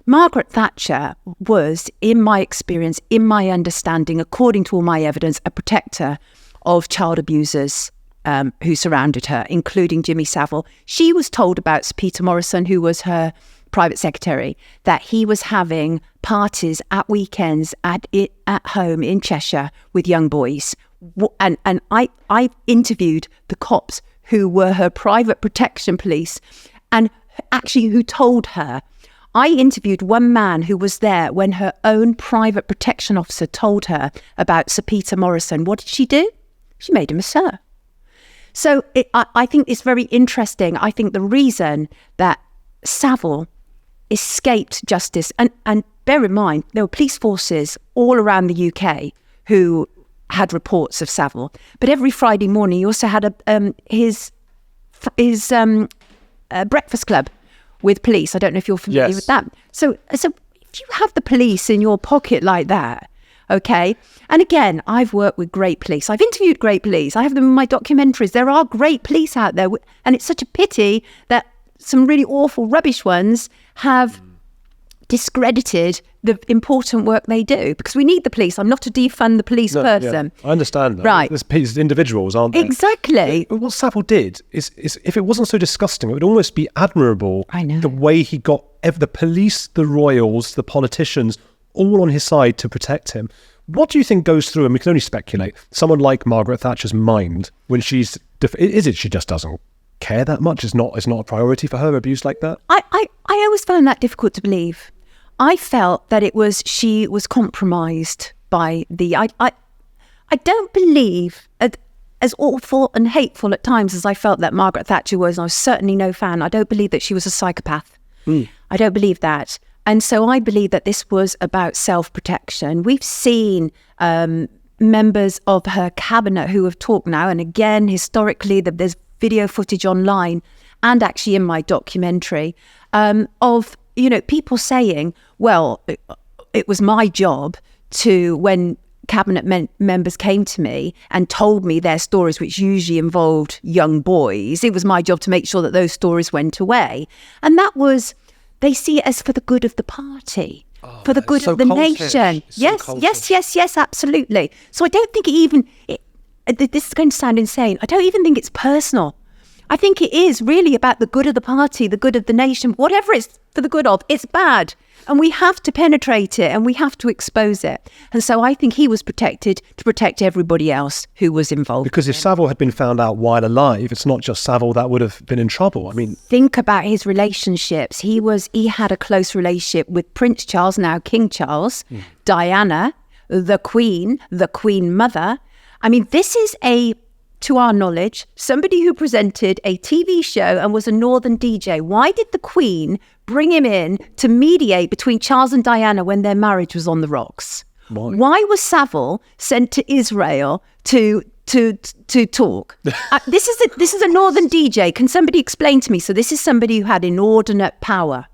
Margaret Thatcher was, in my experience, in my understanding, according to all my evidence, a protector of child abusers who surrounded her, including Jimmy Savile. She was told about Sir Peter Morrison, who was her private secretary, that he was having parties at weekends at home in Cheshire with young boys. And I interviewed the cops who were her private protection police and actually who told her. I interviewed one man who was there when her own private protection officer told her about Sir Peter Morrison. What did she do? She made him a sir. So I think it's very interesting. I think the reason that Savile escaped justice, and bear in mind, there were police forces all around the UK who had reports of Savile. But every Friday morning, he also had his breakfast club with police. I don't know if you're familiar with that. So if you have the police in your pocket like that, okay. And again, I've worked with great police. I've interviewed great police. I have them in my documentaries. There are great police out there. And it's such a pity that some really awful, rubbish ones have discredited the important work they do, because we need the police. I'm not a defund the police person. Yeah, I understand that. Right. There's individuals, aren't there? Exactly. But what Savile did is if it wasn't so disgusting, it would almost be admirable. I know. The way he got the police, the royals, the politicians, all on his side to protect him. What do you think goes through, and we can only speculate, someone like Margaret Thatcher's mind when she's... Is it she just doesn't care that much? It's not a priority for her, abuse like that? I always found that difficult to believe. I felt that she was compromised by I don't believe, as awful and hateful at times as I felt that Margaret Thatcher was, and I was certainly no fan, I don't believe that she was a psychopath. I don't believe that. And so I believe that this was about self-protection. We've seen members of her cabinet who have talked now, and again, historically, there's video footage online and actually in my documentary of people saying, well, it was my job to, when cabinet members came to me and told me their stories, which usually involved young boys, it was my job to make sure that those stories went away. And that was, they see it as for the good of the party, for the good of the nation. Yes, absolutely. So I don't think this is going to sound insane, I don't even think it's personal. I think it is really about the good of the party, the good of the nation, whatever it's for the good of, it's bad. And we have to penetrate it and we have to expose it. And so I think he was protected to protect everybody else who was involved. Because if Savile had been found out while alive, it's not just Savile that would have been in trouble. I mean, think about his relationships. He had a close relationship with Prince Charles, now King Charles, Diana, the Queen Mother. I mean, this is to our knowledge, somebody who presented a TV show and was a Northern DJ. Why did the Queen bring him in to mediate between Charles and Diana when their marriage was on the rocks? Why was Savile sent to Israel to talk? This is a Northern DJ. Can somebody explain to me? So this is somebody who had inordinate power.